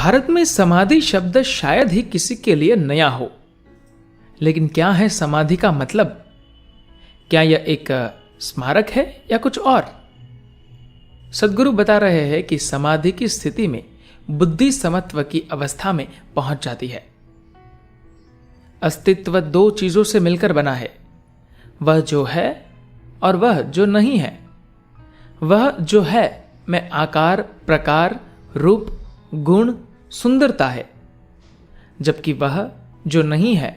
भारत में समाधि शब्द शायद ही किसी के लिए नया हो, लेकिन क्या है समाधि का मतलब? क्या यह एक स्मारक है या कुछ और? सद्गुरु बता रहे हैं कि समाधि की स्थिति में बुद्धि समत्व की अवस्था में पहुंच जाती है। अस्तित्व दो चीजों से मिलकर बना है, वह जो है और वह जो नहीं है। वह जो है में आकार, प्रकार, रूप, गुण, सुंदरता है, जबकि वह जो नहीं है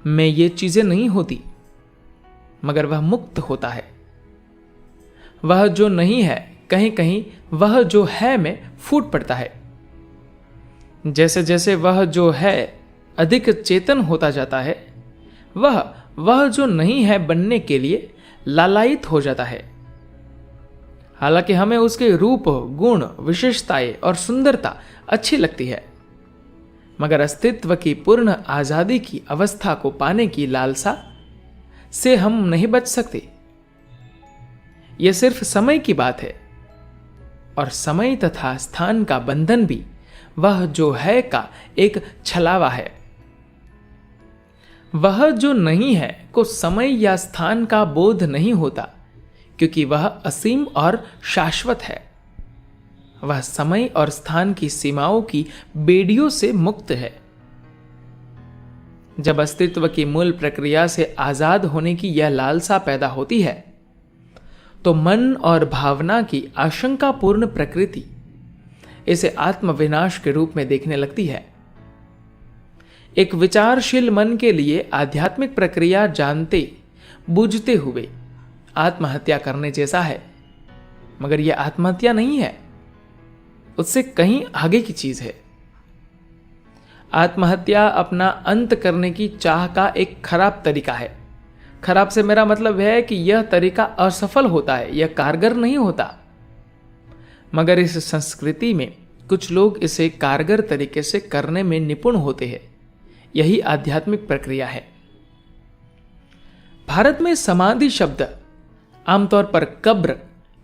में ये चीजें नहीं होती, मगर वह मुक्त होता है। वह जो नहीं है कहीं कहीं वह जो है में फूट पड़ता है। जैसे जैसे वह जो है अधिक चेतन होता जाता है, वह जो नहीं है बनने के लिए लालायित हो जाता है। हालांकि हमें उसके रूप, गुण, विशेषताएं और सुंदरता अच्छी लगती है, मगर अस्तित्व की पूर्ण आजादी की अवस्था को पाने की लालसा से हम नहीं बच सकते। यह सिर्फ समय की बात है, और समय तथा स्थान का बंधन भी वह जो है का एक छलावा है। वह जो नहीं है को समय या स्थान का बोध नहीं होता, क्योंकि वह असीम और शाश्वत है। वह समय और स्थान की सीमाओं की बेड़ियों से मुक्त है। जब अस्तित्व की मूल प्रक्रिया से आजाद होने की यह लालसा पैदा होती है, तो मन और भावना की आशंकापूर्ण प्रकृति इसे आत्मविनाश के रूप में देखने लगती है। एक विचारशील मन के लिए आध्यात्मिक प्रक्रिया जानते बूझते हुए आत्महत्या करने जैसा है, मगर यह आत्महत्या नहीं है, उससे कहीं आगे की चीज है। आत्महत्या अपना अंत करने की चाह का एक खराब तरीका है। खराब से मेरा मतलब है कि यह तरीका असफल होता है, यह कारगर नहीं होता। मगर इस संस्कृति में कुछ लोग इसे कारगर तरीके से करने में निपुण होते हैं। यही आध्यात्मिक प्रक्रिया है। भारत में समाधि शब्द आमतौर पर कब्र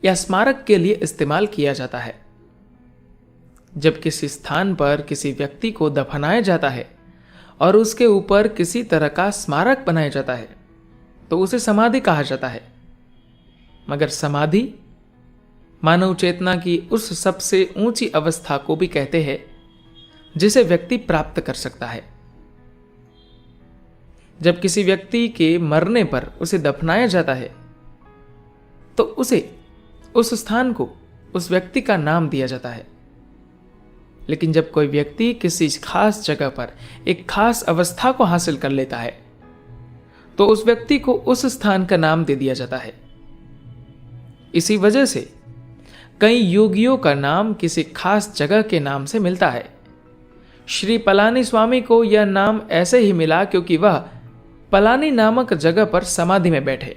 या स्मारक के लिए इस्तेमाल किया जाता है। जब किसी स्थान पर किसी व्यक्ति को दफनाया जाता है और उसके ऊपर किसी तरह का स्मारक बनाया जाता है, तो उसे समाधि कहा जाता है। मगर समाधि मानव चेतना की उस सबसे ऊंची अवस्था को भी कहते हैं जिसे व्यक्ति प्राप्त कर सकता है। जब किसी व्यक्ति के मरने पर उसे दफनाया जाता है, तो उसे उस स्थान को उस व्यक्ति का नाम दिया जाता है। लेकिन जब कोई व्यक्ति किसी खास जगह पर एक खास अवस्था को हासिल कर लेता है, तो उस व्यक्ति को उस स्थान का नाम दे दिया जाता है। इसी वजह से कई योगियों का नाम किसी खास जगह के नाम से मिलता है। श्री पलानी स्वामी को यह नाम ऐसे ही मिला क्योंकि वह पलानी नामक जगह पर समाधि में बैठे।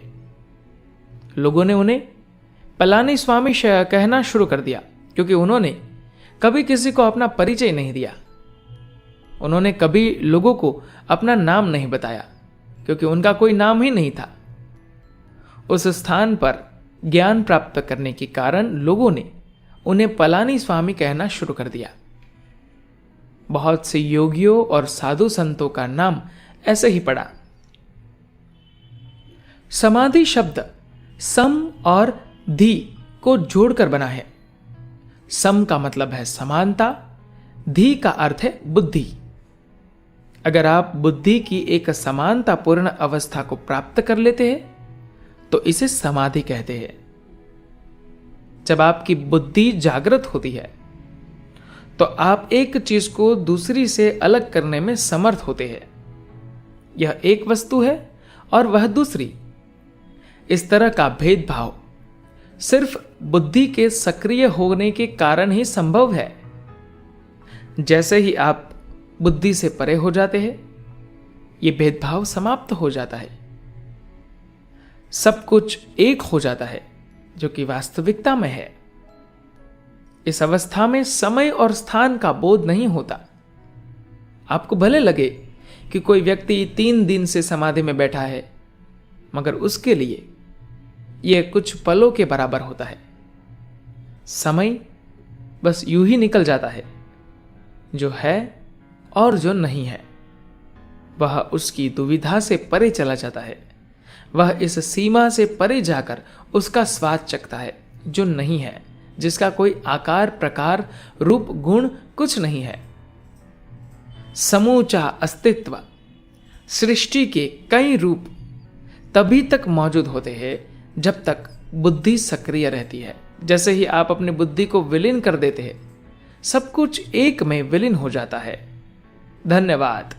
लोगों ने उन्हें पलानी स्वामी कहना शुरू कर दिया, क्योंकि उन्होंने कभी किसी को अपना परिचय नहीं दिया। उन्होंने कभी लोगों को अपना नाम नहीं बताया, क्योंकि उनका कोई नाम ही नहीं था। उस स्थान पर ज्ञान प्राप्त करने के कारण लोगों ने उन्हें पलानी स्वामी कहना शुरू कर दिया। बहुत से योगियों और साधु संतों का नाम ऐसे ही पड़ा। समाधि शब्द सम और धी को जोड़कर बना है। सम का मतलब है समानता, धी का अर्थ है बुद्धि। अगर आप बुद्धि की एक समानतापूर्ण अवस्था को प्राप्त कर लेते हैं, तो इसे समाधि कहते हैं। जब आपकी बुद्धि जागृत होती है, तो आप एक चीज को दूसरी से अलग करने में समर्थ होते हैं। यह एक वस्तु है और वह दूसरी। इस तरह का भेदभाव सिर्फ बुद्धि के सक्रिय होने के कारण ही संभव है। जैसे ही आप बुद्धि से परे हो जाते हैं, यह भेदभाव समाप्त हो जाता है। सब कुछ एक हो जाता है, जो कि वास्तविकता में है। इस अवस्था में समय और स्थान का बोध नहीं होता। आपको भले लगे कि कोई व्यक्ति 3 दिन से समाधि में बैठा है, मगर उसके लिए यह कुछ पलों के बराबर होता है। समय बस यूं ही निकल जाता है, जो है और जो नहीं है। वह उसकी दुविधा से परे चला जाता है। वह इस सीमा से परे जाकर उसका स्वाद चखता है जो नहीं है, जिसका कोई आकार, प्रकार, रूप, गुण कुछ नहीं है। समूचा अस्तित्व, सृष्टि के कई रूप तभी तक मौजूद होते हैं जब तक बुद्धि सक्रिय रहती है। जैसे ही आप अपनी बुद्धि को विलीन कर देते हैं, सब कुछ एक में विलीन हो जाता है। धन्यवाद।